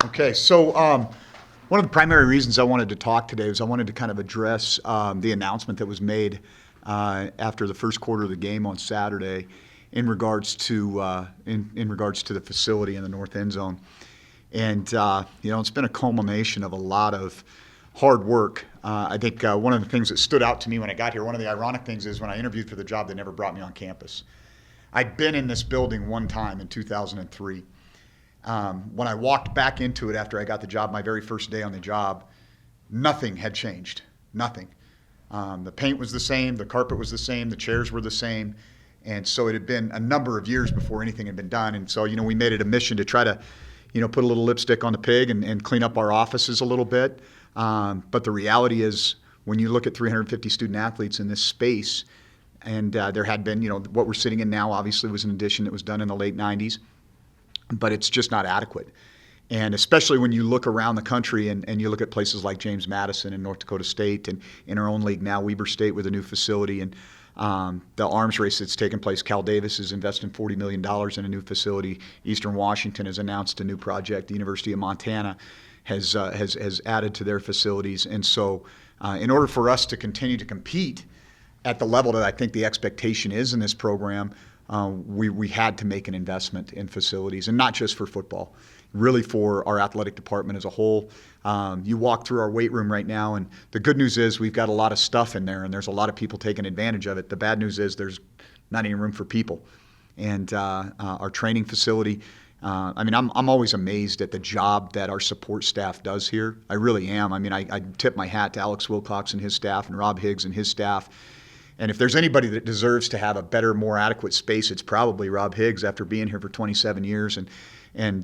Okay, so one of the primary reasons I wanted to talk today was I wanted to kind of address the announcement that was made after the first quarter of the game on Saturday in regards to in regards to the facility in the north end zone. And it's been a culmination of a lot of hard work. I think one of the things that stood out to me when I got here, one of the ironic things is when I interviewed for the job, they never brought me on campus. I'd been in this building one time in 2003. When I walked back into it after I got the job, my very first day on the job, nothing had changed. Nothing. The paint was the same, the carpet was the same, the chairs were the same. And so it had been a number of years before anything had been done. And so, we made it a mission to try to, put a little lipstick on the pig and clean up our offices a little bit. But the reality is, when you look at 350 student athletes in this space, and there had been, what we're sitting in now obviously was an addition that was done in the late 90s, but it's just not adequate. And especially when you look around the country and you look at places like James Madison and North Dakota State, and in our own league now, Weber State with a new facility, and the arms race that's taken place. Cal Davis is investing $40 million in a new facility. Eastern Washington has announced a new project. The University of Montana has added to their facilities. And so in order for us to continue to compete at the level that I think the expectation is in this program, we had to make an investment in facilities, and not just for football, really for our athletic department as a whole. You walk through our weight room right now, and the good news is we've got a lot of stuff in there, and there's a lot of people taking advantage of it. The bad news is there's not any room for people. And our training facility, I'm always amazed at the job that our support staff does here. I really am. I tip my hat to Alex Wilcox and his staff and Rob Higgs and his staff. And if there's anybody that deserves to have a better, more adequate space, it's probably Rob Higgs, after being here for 27 years and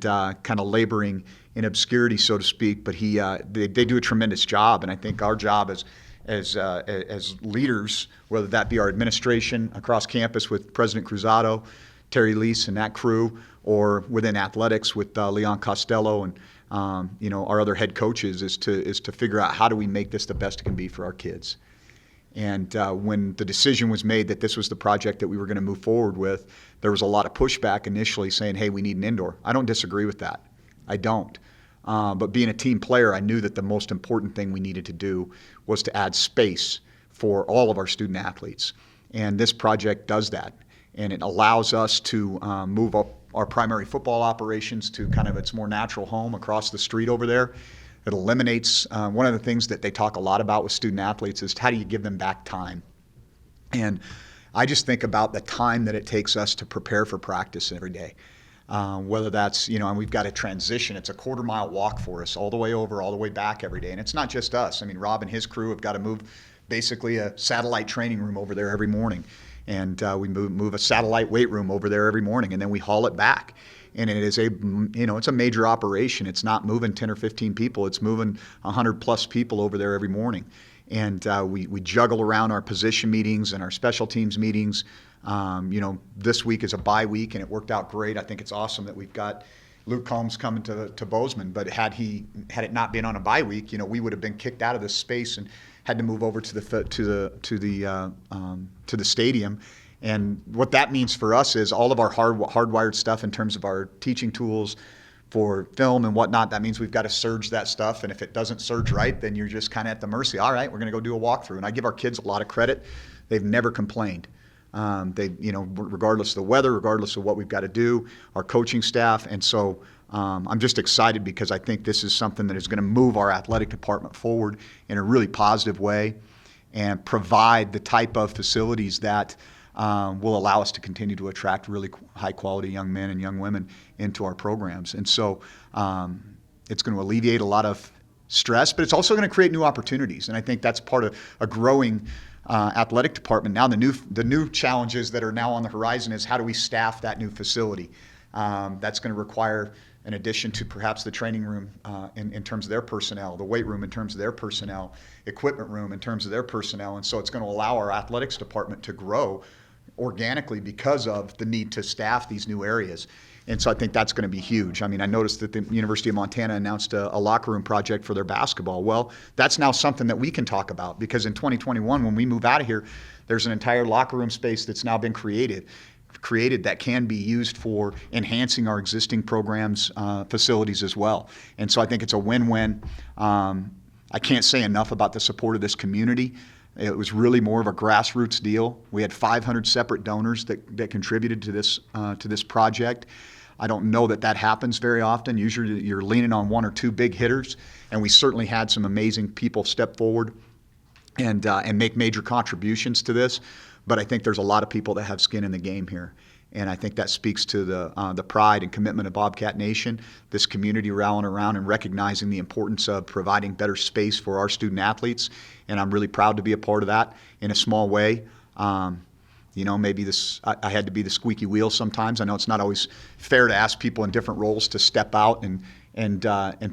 kind of laboring in obscurity, so to speak. But they do a tremendous job, and I think our job as leaders, whether that be our administration across campus with President Cruzado, Terry Lease and that crew, or within athletics with Leon Costello and our other head coaches, is to figure out how do we make this the best it can be for our kids. And when the decision was made that this was the project that we were going to move forward with, there was a lot of pushback initially saying, hey, we need an indoor. I don't disagree with that. I don't. But being a team player, I knew that the most important thing we needed to do was to add space for all of our student athletes. And this project does that. And it allows us to move up our primary football operations to kind of its more natural home across the street over there. It eliminates one of the things that they talk a lot about with student athletes is how do you give them back time? And I just think about the time that it takes us to prepare for practice every day. Whether that's, and we've got to transition. It's a quarter-mile walk for us all the way over, all the way back every day. And it's not just us. Rob and his crew have got to move basically a satellite training room over there every morning. And we move a satellite weight room over there every morning, and then we haul it back. And it is it's a major operation. It's not moving 10 or 15 people. It's moving 100 plus people over there every morning. And we juggle around our position meetings and our special teams meetings. This week is a bye week, and it worked out great. I think it's awesome that we've got Luke Combs coming to Bozeman. But had it not been on a bye week, we would have been kicked out of this space and had to move over to the stadium. And what that means for us is all of our hardwired stuff in terms of our teaching tools for film and whatnot, that means we've got to surge that stuff. And if it doesn't surge right, then you're just kind of at the mercy. All right, we're going to go do a walkthrough. And I give our kids a lot of credit. They've never complained. Regardless of the weather, regardless of what we've got to do, our coaching staff. And so I'm just excited because I think this is something that is going to move our athletic department forward in a really positive way and provide the type of facilities that will allow us to continue to attract really high-quality young men and young women into our programs. And so it's going to alleviate a lot of stress, but it's also going to create new opportunities. And I think that's part of a growing athletic department. Now the new challenges that are now on the horizon is how do we staff that new facility? That's going to require in addition to perhaps the training room in terms of their personnel, the weight room in terms of their personnel, equipment room in terms of their personnel. And so it's going to allow our athletics department to grow organically because of the need to staff these new areas. And so I think that's going to be huge. I noticed that the University of Montana announced a locker room project for their basketball. Well, that's now something that we can talk about because in 2021, when we move out of here, there's an entire locker room space that's now been created. created that can be used for enhancing our existing programs, facilities as well. And so I think it's a win-win. I can't say enough about the support of this community. It was really more of a grassroots deal. We had 500 separate donors that contributed to this project. I don't know that happens very often. Usually you're leaning on one or two big hitters, and we certainly had some amazing people step forward and make major contributions to this. But I think there's a lot of people that have skin in the game here. And I think that speaks to the pride and commitment of Bobcat Nation, this community rallying around and recognizing the importance of providing better space for our student athletes. And I'm really proud to be a part of that in a small way. Maybe I had to be the squeaky wheel sometimes. I know it's not always fair to ask people in different roles to step out and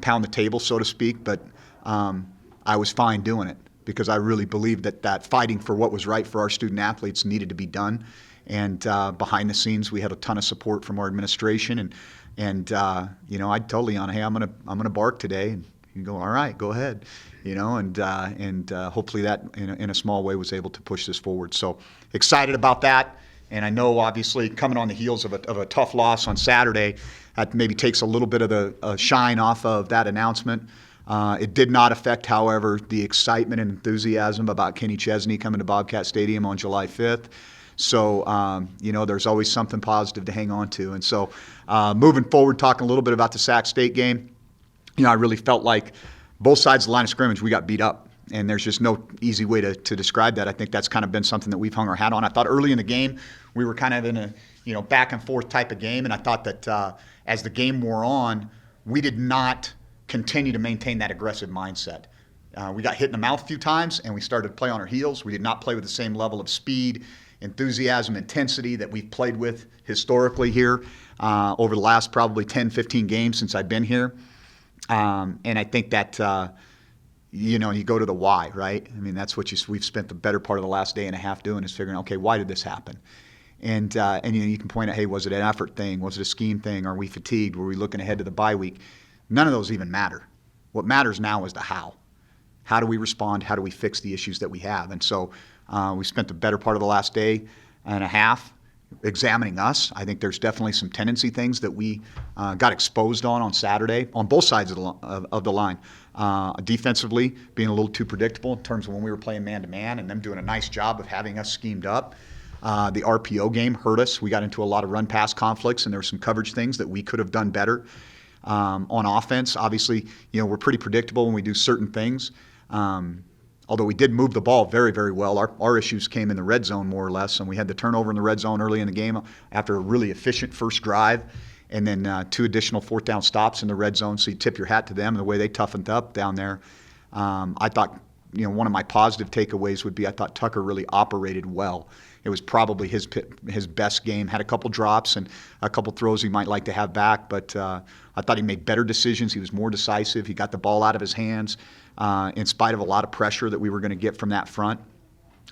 pound the table, so to speak, but I was fine doing it because I really believed that fighting for what was right for our student athletes needed to be done. And behind the scenes, we had a ton of support from our administration. And I told Leon, hey, I'm gonna bark today, and you go, all right, go ahead, and hopefully that in a small way was able to push this forward. So excited about that. And I know obviously coming on the heels of a tough loss on Saturday, that maybe takes a little bit of the shine off of that announcement. It did not affect, however, the excitement and enthusiasm about Kenny Chesney coming to Bobcat Stadium on July 5th. So, there's always something positive to hang on to. And so moving forward, talking a little bit about the Sac State game, I really felt like both sides of the line of scrimmage, we got beat up. And there's just no easy way to describe that. I think that's kind of been something that we've hung our hat on. I thought early in the game, we were kind of in a back and forth type of game. And I thought that as the game wore on, we did not continue to maintain that aggressive mindset. We got hit in the mouth a few times, and we started to play on our heels. We did not play with the same level of speed, enthusiasm, intensity that we've played with historically here over the last probably 10, 15 games since I've been here. And I think that, you go to the why, right? I mean, that's what we've spent the better part of the last day and a half doing, is figuring, okay, why did this happen? And you can point out, hey, was it an effort thing? Was it a scheme thing? Are we fatigued? Were we looking ahead to the bye week? None of those even matter. What matters now is the how. How do we respond? How do we fix the issues that we have? And so we spent the better part of the last day and a half examining us. I think there's definitely some tendency things that we got exposed on Saturday on both sides of the line. Defensively, being a little too predictable in terms of when we were playing man-to-man, and them doing a nice job of having us schemed up. The RPO game hurt us. We got into a lot of run-pass conflicts, and there were some coverage things that we could have done better. On offense, obviously, we're pretty predictable when we do certain things. Although we did move the ball very, very well. Our issues came in the red zone more or less, and we had the turnover in the red zone early in the game after a really efficient first drive, and then 2 additional fourth down stops in the red zone, so you tip your hat to them and the way they toughened up down there. I thought, one of my positive takeaways would be I thought Tucker really operated well. It was probably his best game. Had a couple drops and a couple throws he might like to have back, but I thought he made better decisions. He was more decisive. He got the ball out of his hands in spite of a lot of pressure that we were going to get from that front.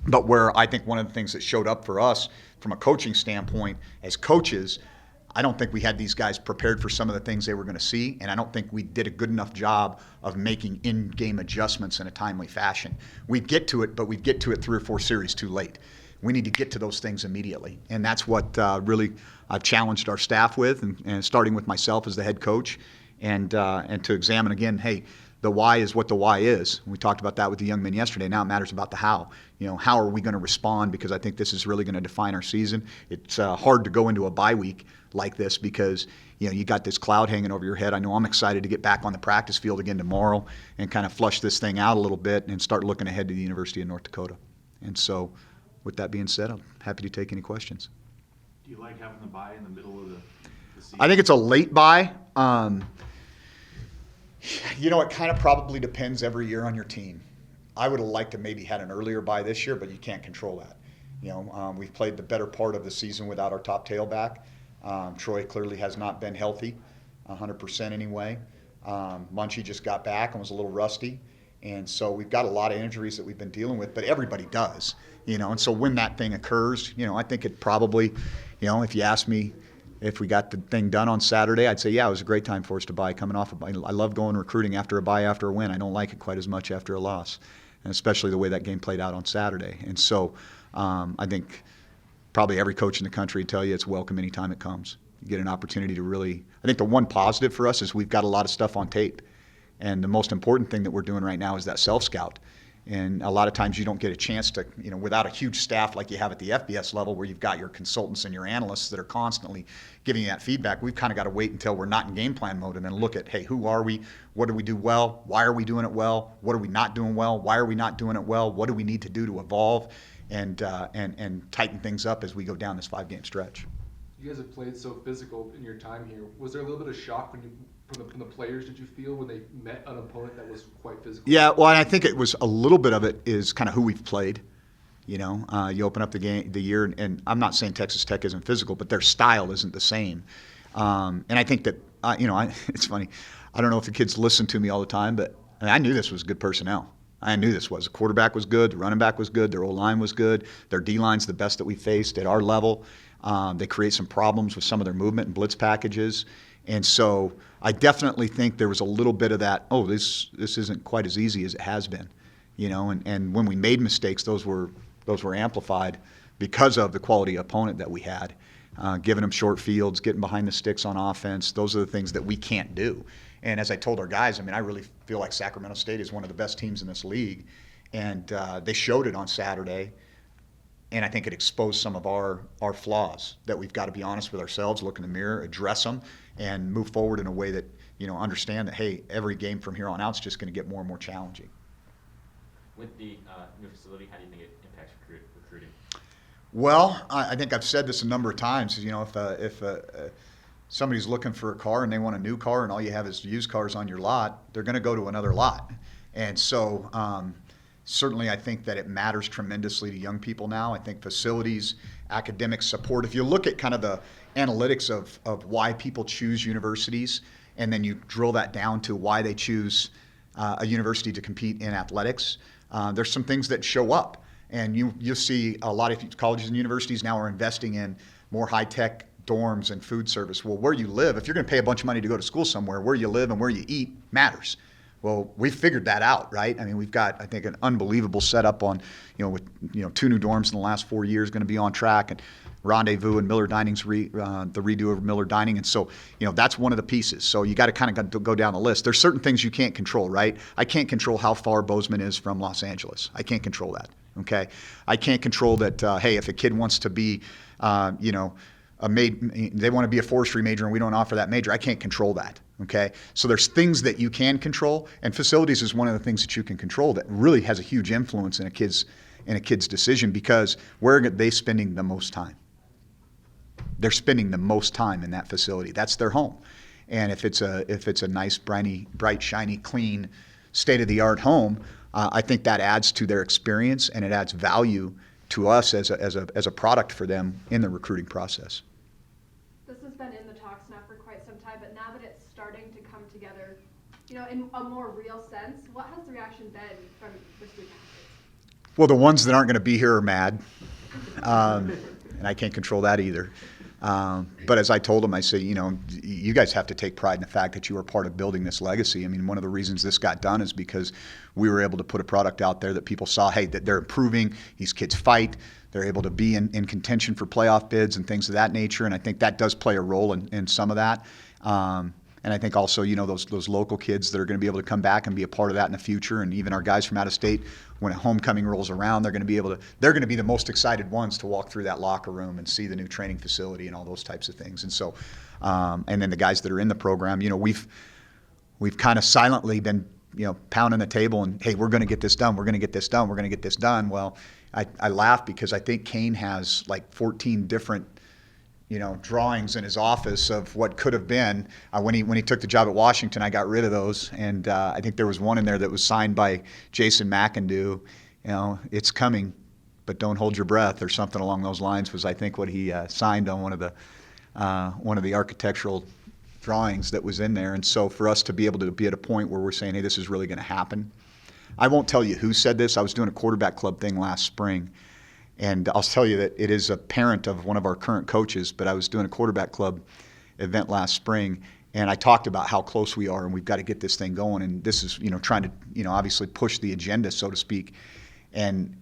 But where I think one of the things that showed up for us from a coaching standpoint as coaches, I don't think we had these guys prepared for some of the things they were going to see, and I don't think we did a good enough job of making in-game adjustments in a timely fashion. We'd get to it, but we'd get to it 3 or 4 series too late. We need to get to those things immediately, and that's what really I've challenged our staff with, and starting with myself as the head coach, and to examine again, hey, the why is what the why is. We talked about that with the young men yesterday. Now it matters about the how. How are we going to respond? Because I think this is really going to define our season. It's hard to go into a bye week like this because you got this cloud hanging over your head. I know I'm excited to get back on the practice field again tomorrow and kind of flush this thing out a little bit and start looking ahead to the University of North Dakota. And so, with that being said, I'm happy to take any questions. Do you like having the bye in the middle of the season? I think it's a late bye. It kind of probably depends every year on your team. I would have liked to maybe had an earlier bye this year, but you can't control that. We've played the better part of the season without our top tailback. Troy clearly has not been healthy, 100% anyway. Munchie just got back and was a little rusty. And so we've got a lot of injuries that we've been dealing with, but everybody does, And so when that thing occurs, I think it probably, if you ask me if we got the thing done on Saturday, I'd say, yeah, it was a great time for us to bye coming off a bye. I love going recruiting after a bye, after a win. I don't like it quite as much after a loss, and especially the way that game played out on Saturday. And so I think probably every coach in the country would tell you it's welcome anytime it comes. You get an opportunity to really, I think the one positive for us is we've got a lot of stuff on tape. And the most important thing that we're doing right now is that self-scout. And a lot of times you don't get a chance to, without a huge staff like you have at the FBS level where you've got your consultants and your analysts that are constantly giving you that feedback, we've kind of got to wait until we're not in game plan mode and then look at, hey, who are we? What do we do well? Why are we doing it well? What are we not doing well? Why are we not doing it well? What do we need to do to evolve and tighten things up as we go down this 5-game stretch? You guys have played so physical in your time here. Was there a little bit of shock from the players, did you feel, when they met an opponent that was quite physical? Yeah, well, I think it was a little bit of it is kind of who we've played. You open up the year, and I'm not saying Texas Tech isn't physical, but their style isn't the same. And I think that, it's funny. I don't know if the kids listen to me all the time, but I knew this was good personnel. I knew this was. The quarterback was good. The running back was good. Their O-line was good. Their D-line's the best that we faced at our level. They create some problems with some of their movement and blitz packages. And so I definitely think there was a little bit of that, this isn't quite as easy as it has been. And when we made mistakes, those were amplified because of the quality opponent that we had. Giving them short fields, getting behind the sticks on offense, those are the things that we can't do. And as I told our guys, I really feel like Sacramento State is one of the best teams in this league. And they showed it on Saturday. And I think it exposed some of our flaws that we've got to be honest with ourselves, look in the mirror, address them, and move forward in a way that, understand that, hey, every game from here on out is just going to get more and more challenging. With the new facility, how do you think it impacts recruiting? Well, I think I've said this a number of times. If somebody's looking for a car and they want a new car and all you have is used cars on your lot, they're going to go to another lot. And so certainly I think that it matters tremendously to young people now. I think facilities, academic support, if you look at kind of the analytics of why people choose universities and then you drill that down to why they choose a university to compete in athletics, there's some things that show up. And you'll see a lot of colleges and universities now are investing in more high-tech dorms and food service. Well, where you live, if you're going to pay a bunch of money to go to school somewhere, where you live and where you eat matters. Well, we've figured that out, right? We've got, I think, an unbelievable setup on, with 2 new dorms in the last 4 years going to be on track, and Rendezvous and Miller Dining's the redo of Miller Dining, and so that's one of the pieces. So you got to kind of go down the list. There's certain things you can't control, right? I can't control how far Bozeman is from Los Angeles. I can't control that. Okay, I can't control that. Hey, if a kid wants to be, they want to be a forestry major and we don't offer that major, I can't control that. Okay, so there's things that you can control, and facilities is one of the things that you can control that really has a huge influence in a kid's decision, because where are they spending the most time? They're spending the most time in that facility. That's their home, and if it's a nice, bright, shiny, clean, state-of-the-art home, I think that adds to their experience and it adds value to us as a product for them in the recruiting process. This has been in the talks now for quite some time, but now that it's starting to come together, in a more real sense, what has the reaction been from the student athletes? Well, the ones that aren't going to be here are mad, and I can't control that either. But as I told them, I say, you guys have to take pride in the fact that you are part of building this legacy. One of the reasons this got done is because we were able to put a product out there that people saw, hey, that they're improving, these kids fight, they're able to be in contention for playoff bids and things of that nature, and I think that does play a role in some of that. And I think also, those local kids that are going to be able to come back and be a part of that in the future, and even our guys from out of state, when a homecoming rolls around, they're going to be the most excited ones to walk through that locker room and see the new training facility and all those types of things. And so, and then the guys that are in the program, we've kind of silently been, pounding the table and, hey, we're going to get this done. We're going to get this done. We're going to get this done. Well, I laugh because I think Kane has like 14 different drawings in his office of what could have been. When he took the job at Washington, I got rid of those, and I think there was one in there that was signed by Jason McIndoe. It's coming, but don't hold your breath, or something along those lines was, I think, what he signed on one of the architectural drawings that was in there. And so for us to be able to be at a point where we're saying, hey, this is really going to happen. I won't tell you who said this. I was doing a quarterback club thing last spring. And I'll tell you that it is a parent of one of our current coaches, but I was doing a quarterback club event last spring, and I talked about how close we are and we've got to get this thing going. And this is, trying to, obviously push the agenda, so to speak. And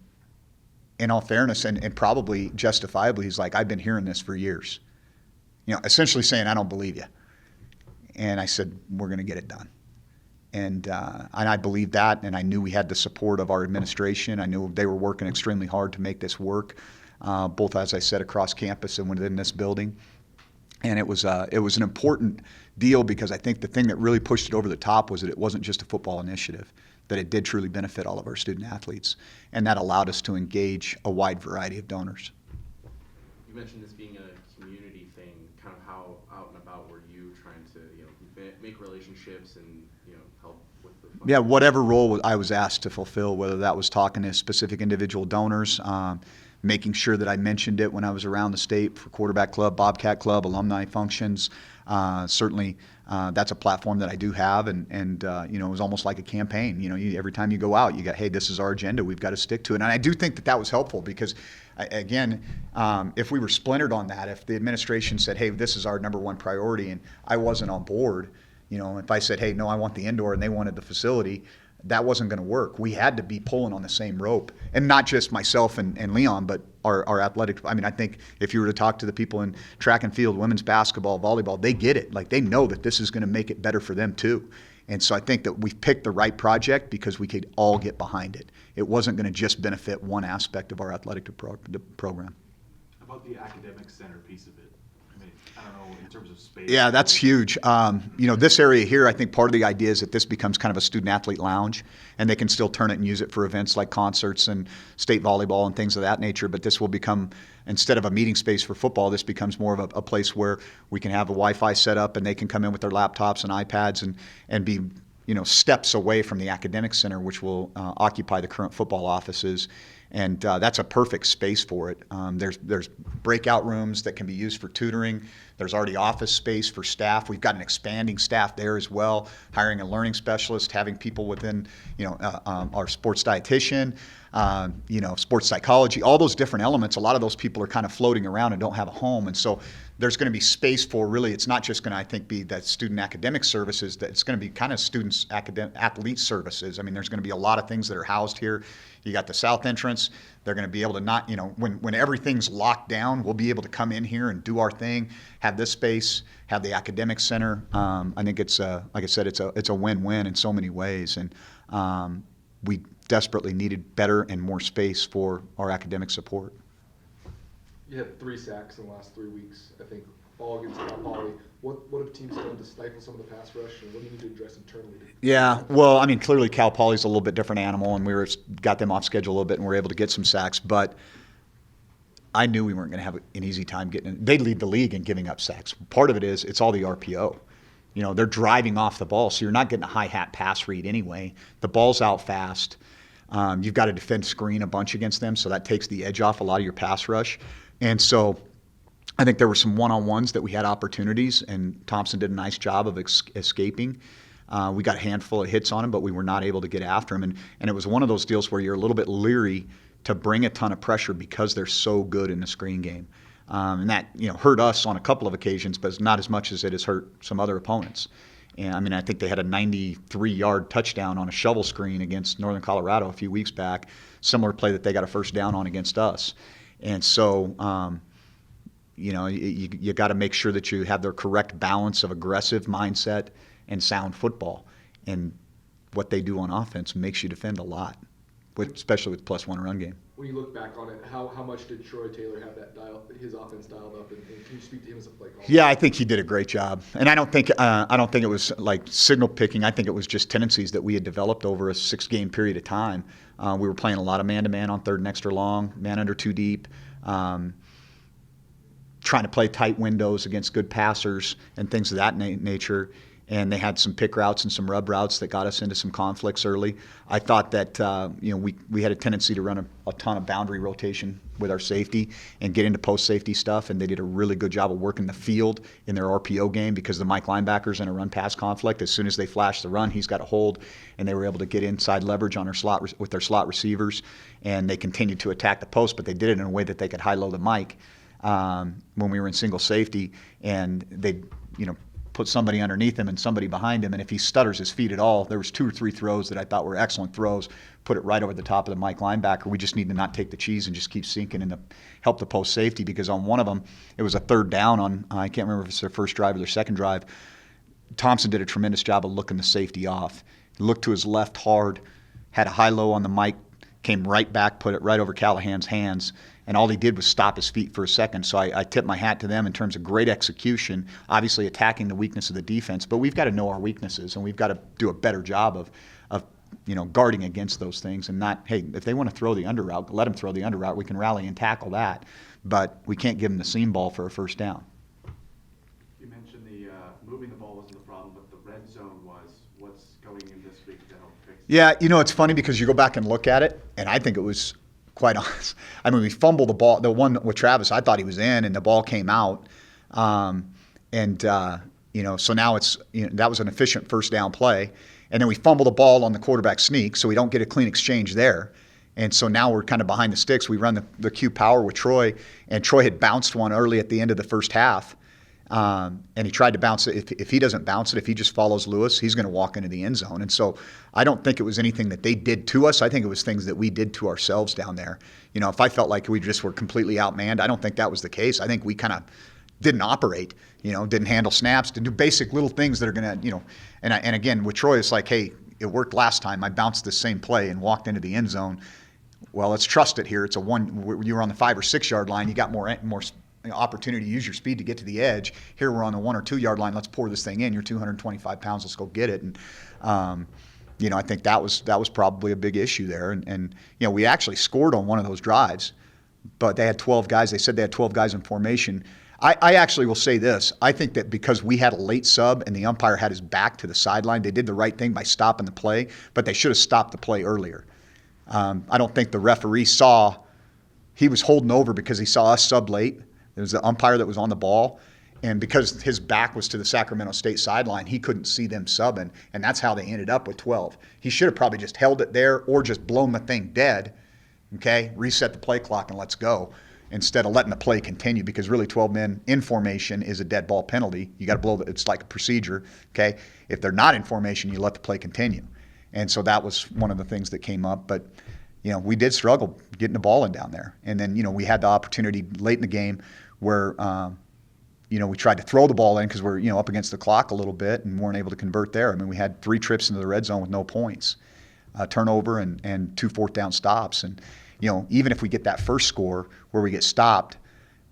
in all fairness, and probably justifiably, he's like, I've been hearing this for years. Essentially saying, I don't believe you. And I said, we're going to get it done. And I believed that, and I knew we had the support of our administration. I knew they were working extremely hard to make this work, both, as I said, across campus and within this building. And it was an important deal because I think the thing that really pushed it over the top was that it wasn't just a football initiative, that it did truly benefit all of our student athletes, and that allowed us to engage a wide variety of donors. You mentioned this being a community thing. Kind of how out and about were you trying to make relationships and help with the Yeah, whatever role I was asked to fulfill, whether that was talking to specific individual donors, making sure that I mentioned it when I was around the state for Quarterback Club, Bobcat Club, alumni functions. Certainly, that's a platform that I do have, and it was almost like a campaign. Every time you go out, you got, hey, this is our agenda. We've got to stick to it. And I do think that was helpful because, again, if we were splintered on that, if the administration said, hey, this is our number one priority, and I wasn't on board, if I said, hey, no, I want the indoor, and they wanted the facility, that wasn't going to work. We had to be pulling on the same rope, and not just myself and Leon, but our athletic. I mean, I think if you were to talk to the people in track and field, women's basketball, volleyball, they get it. Like, they know that this is going to make it better for them too. And so I think that we've picked the right project because we could all get behind it. It wasn't going to just benefit one aspect of our athletic program. How about the academic center piece of it? I mean, I don't know, in terms of space. Yeah, that's huge. This area here, I think part of the idea is that this becomes kind of a student-athlete lounge, and they can still turn it and use it for events like concerts and state volleyball and things of that nature. But this will become, instead of a meeting space for football, this becomes more of a place where we can have a Wi-Fi set up, and they can come in with their laptops and iPads and be steps away from the academic center, which will occupy the current football offices. And that's a perfect space for it. There's breakout rooms that can be used for tutoring. There's already office space for staff. We've got an expanding staff there as well, hiring a learning specialist, having people within, our sports dietitian, sports psychology, all those different elements. A lot of those people are kind of floating around and don't have a home. And so there's going to be space for really, it's not just going to, I think, be that student academic services, that it's going to be kind of students athlete services. I mean, there's going to be a lot of things that are housed here. You got the south entrance. They're going to be able to when everything's locked down, we'll be able to come in here and do our thing, have this space, have the academic center. I think it's, like I said, it's a win-win in so many ways. And we desperately needed better and more space for our academic support. You had 3 sacks in the last 3 weeks, I think, all against Cal Poly. What have teams done to stifle some of the pass rush, and what do you need to address internally? Yeah, well, I mean, clearly Cal Poly's a little bit different animal, and we got them off schedule a little bit, and were able to get some sacks. But I knew we weren't going to have an easy time getting in. They lead the league in giving up sacks. Part of it is it's all the RPO. They're driving off the ball, so you're not getting a hi-hat pass read anyway. The ball's out fast. You've got to defend screen a bunch against them, so that takes the edge off a lot of your pass rush. And so I think there were some one-on-ones that we had opportunities, and Thompson did a nice job of escaping. We got a handful of hits on him, but we were not able to get after him. And it was one of those deals where you're a little bit leery to bring a ton of pressure because they're so good in the screen game. And that hurt us on a couple of occasions, but it's not as much as it has hurt some other opponents. And I mean, I think they had a 93-yard touchdown on a shovel screen against Northern Colorado a few weeks back, similar play that they got a first down on against us. And so, you got to make sure that you have the correct balance of aggressive mindset and sound football. And what they do on offense makes you defend a lot, especially with +1 run game. When you look back on it, how much did Troy Taylor have his offense dialed up, and can you speak to him as a play caller? Yeah, I think he did a great job, and I don't think it was like signal picking. I think it was just tendencies that we had developed over a 6-game period of time. We were playing a lot of man-to-man on 3rd and extra long, man under 2 deep, trying to play tight windows against good passers and things of that nature. And they had some pick routes and some rub routes that got us into some conflicts early. I thought that we had a tendency to run a ton of boundary rotation with our safety and get into post-safety stuff, and they did a really good job of working the field in their RPO game because the Mike linebackers in a run-pass conflict, as soon as they flash the run, he's got a hold, and they were able to get inside leverage on with their slot receivers, and they continued to attack the post, but they did it in a way that they could high-low the Mike when we were in single safety, and they put somebody underneath him and somebody behind him, and if he stutters his feet at all, there was 2 or 3 throws that I thought were excellent throws, put it right over the top of the Mike linebacker. We just need to not take the cheese and just keep sinking and help the post safety, because on one of them, it was a 3rd down on, I can't remember if it's their first drive or their second drive. Thompson did a tremendous job of looking the safety off. He looked to his left hard, had a high-low on the Mike, came right back, put it right over Callahan's hands, and all he did was stop his feet for a second. So I tip my hat to them in terms of great execution, obviously attacking the weakness of the defense, but we've got to know our weaknesses, and we've got to do a better job of guarding against those things, and not, hey, if they want to throw the under route, let them throw the under route. We can rally and tackle that, but we can't give them the seam ball for a first down. You mentioned the moving the ball wasn't the problem, but the red zone was. What's going in this week to help fix it? Yeah, it's funny because you go back and look at it, and I think it was quite honest. I mean, we fumbled the ball. The one with Travis, I thought he was in, and the ball came out. So now it's, that was an efficient first down play. And then we fumble the ball on the quarterback sneak, so we don't get a clean exchange there. And so now we're kind of behind the sticks. We run the Q power with Troy, and Troy had bounced one early at the end of the first half. And he tried to bounce it. If he doesn't bounce it, if he just follows Lewis, he's going to walk into the end zone. And so I don't think it was anything that they did to us. I think it was things that we did to ourselves down there. If I felt like we just were completely outmanned, I don't think that was the case. I think we kind of didn't operate, didn't handle snaps, didn't do basic little things that are going to, and again, with Troy, it's like, hey, it worked last time. I bounced the same play and walked into the end zone. Well, let's trust it here. It's you were on the 5 or 6 yard line. You got more opportunity to use your speed to get to the edge. Here we're on the 1 or 2 yard line. Let's pour this thing in. You're 225 pounds. Let's go get it. And I think that was probably a big issue there. And we actually scored on one of those drives, but they had 12 guys. They said they had 12 guys in formation. I actually will say this. I think that because we had a late sub and the umpire had his back to the sideline, they did the right thing by stopping the play, but they should have stopped the play earlier. I don't think the referee saw – he was holding over because he saw us sub late. It was the umpire that was on the ball, and because his back was to the Sacramento State sideline, he couldn't see them subbing, and that's how they ended up with 12. He should have probably just held it there or just blown the thing dead, okay, reset the play clock and let's go, instead of letting the play continue, because really 12 men in formation is a dead ball penalty. You got to blow it's like a procedure, okay? If they're not in formation, you let the play continue. And so that was one of the things that came up, but we did struggle getting the ball in down there. And then, we had the opportunity late in the game where, we tried to throw the ball in because we're, up against the clock a little bit and weren't able to convert there. I mean, we had 3 trips into the red zone with no points, turnover and 2 fourth down stops. And, even if we get that first score where we get stopped,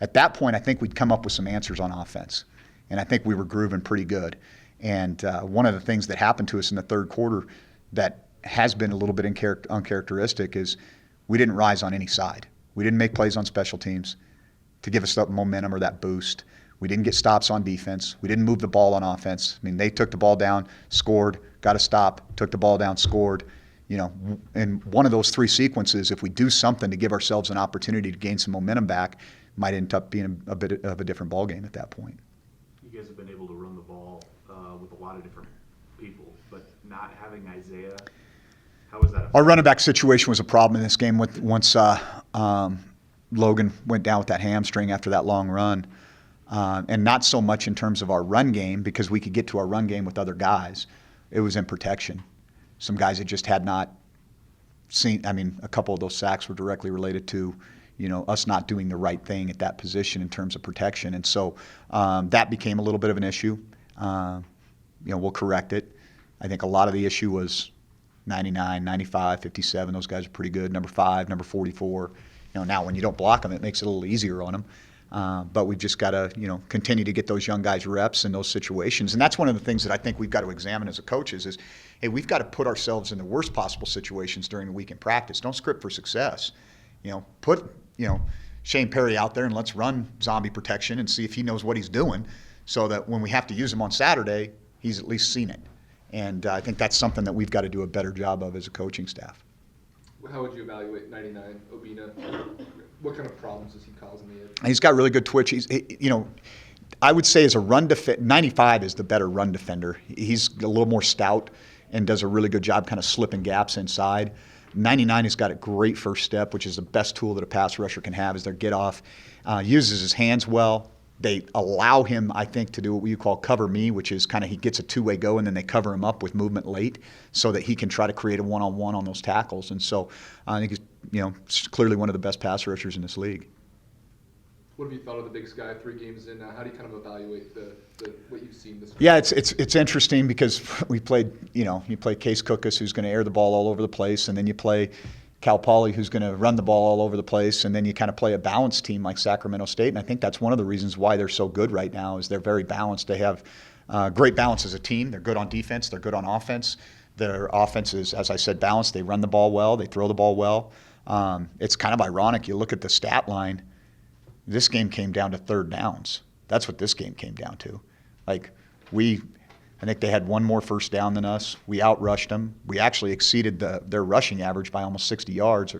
at that point, I think we'd come up with some answers on offense. And I think we were grooving pretty good. And one of the things that happened to us in the third quarter that has been a little bit uncharacteristic is we didn't rise on any side. We didn't make plays on special teams to give us that momentum or that boost. We didn't get stops on defense. We didn't move the ball on offense. I mean, they took the ball down, scored, got a stop, took the ball down, scored. In one of those 3 sequences, if we do something to give ourselves an opportunity to gain some momentum back, might end up being a bit of a different ball game at that point. You guys have been able to run the ball with a lot of different people, but not having Isaiah, how was that? Our running back situation was a problem in this game once Logan went down with that hamstring after that long run. And not so much in terms of our run game, because we could get to our run game with other guys. It was in protection. Some guys that just had not seen, a couple of those sacks were directly related to, us not doing the right thing at that position in terms of protection. And so that became a little bit of an issue. We'll correct it. I think a lot of the issue was 99, 95, 57. Those guys are pretty good. Number 5, number 44. Now when you don't block them, it makes it a little easier on them. But we've just got to, continue to get those young guys reps in those situations. And that's one of the things that I think we've got to examine as a coaches is, hey, we've got to put ourselves in the worst possible situations during the week in practice. Don't script for success. Put Shane Perry out there and let's run zombie protection and see if he knows what he's doing so that when we have to use him on Saturday, he's at least seen it. And I think that's something that we've got to do a better job of as a coaching staff. How would you evaluate 99, Obina? What kind of problems does he cause in the edge? He's got really good twitch. I would say as a run 95 is the better run defender. He's a little more stout and does a really good job kind of slipping gaps inside. 99 has got a great first step, which is the best tool that a pass rusher can have is their get off. Uses his hands well, They allow him, I think, to do what you call cover me, which is kind of he gets a two-way go, and then they cover him up with movement late so that he can try to create a one-on-one on those tackles. And so I think he's clearly one of the best pass rushers in this league. What have you thought of the big sky 3 games in now? How do you kind of evaluate the what you've seen this week? Yeah, it's interesting because we played, you play Case Cookus, who's going to air the ball all over the place, and then you play Cal Poly, who's going to run the ball all over the place, and then you kind of play a balanced team like Sacramento State, and I think that's one of the reasons why they're so good right now is they're very balanced. They have great balance as a team. They're good on defense. They're good on offense. Their offense is, as I said, balanced. They run the ball well. They throw the ball well. It's kind of ironic. You look at the stat line. This game came down to third downs. That's what this game came down to. Like I think they had one more first down than us. We outrushed them. We actually exceeded their rushing average by almost 60 yards,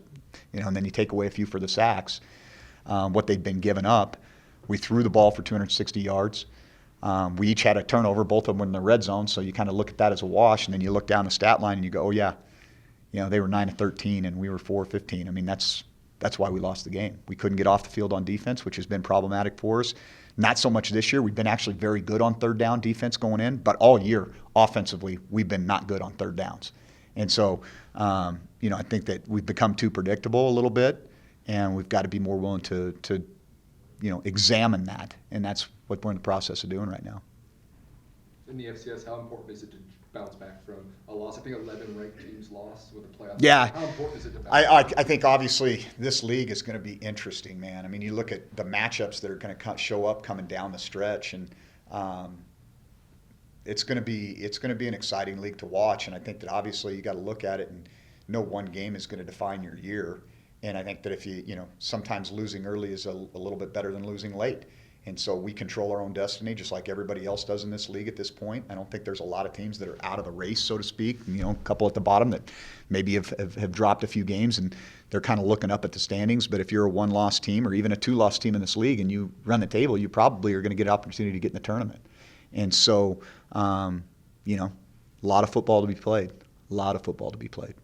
and then you take away a few for the sacks, what they'd been giving up. We threw the ball for 260 yards. We each had a turnover. Both of them were in the red zone, so you kind of look at that as a wash, and then you look down the stat line and you go, oh, yeah, they were 9-13 and we were 4-15. I mean, that's why we lost the game. We couldn't get off the field on defense, which has been problematic for us. Not so much this year. We've been actually very good on third down defense going in, but all year offensively we've been not good on third downs. And so, I think that we've become too predictable a little bit, and we've got to be more willing to examine that, and that's what we're in the process of doing right now. In the FCS, how important is it to bounce back from a loss? I think 11 ranked teams lost with the playoffs. Yeah. How important is it to bounce back? I think obviously this league is going to be interesting, man. I mean, you look at the matchups that are going to show up coming down the stretch, and it's going to be an exciting league to watch. And I think that obviously you got to look at it and no one game is going to define your year. And I think that if sometimes losing early is a little bit better than losing late. And so we control our own destiny just like everybody else does in this league at this point. I don't think there's a lot of teams that are out of the race, so to speak. A couple at the bottom that maybe have dropped a few games and they're kind of looking up at the standings. But if you're a one-loss team or even a two-loss team in this league and you run the table, you probably are going to get an opportunity to get in the tournament. And so, a lot of football to be played. A lot of football to be played.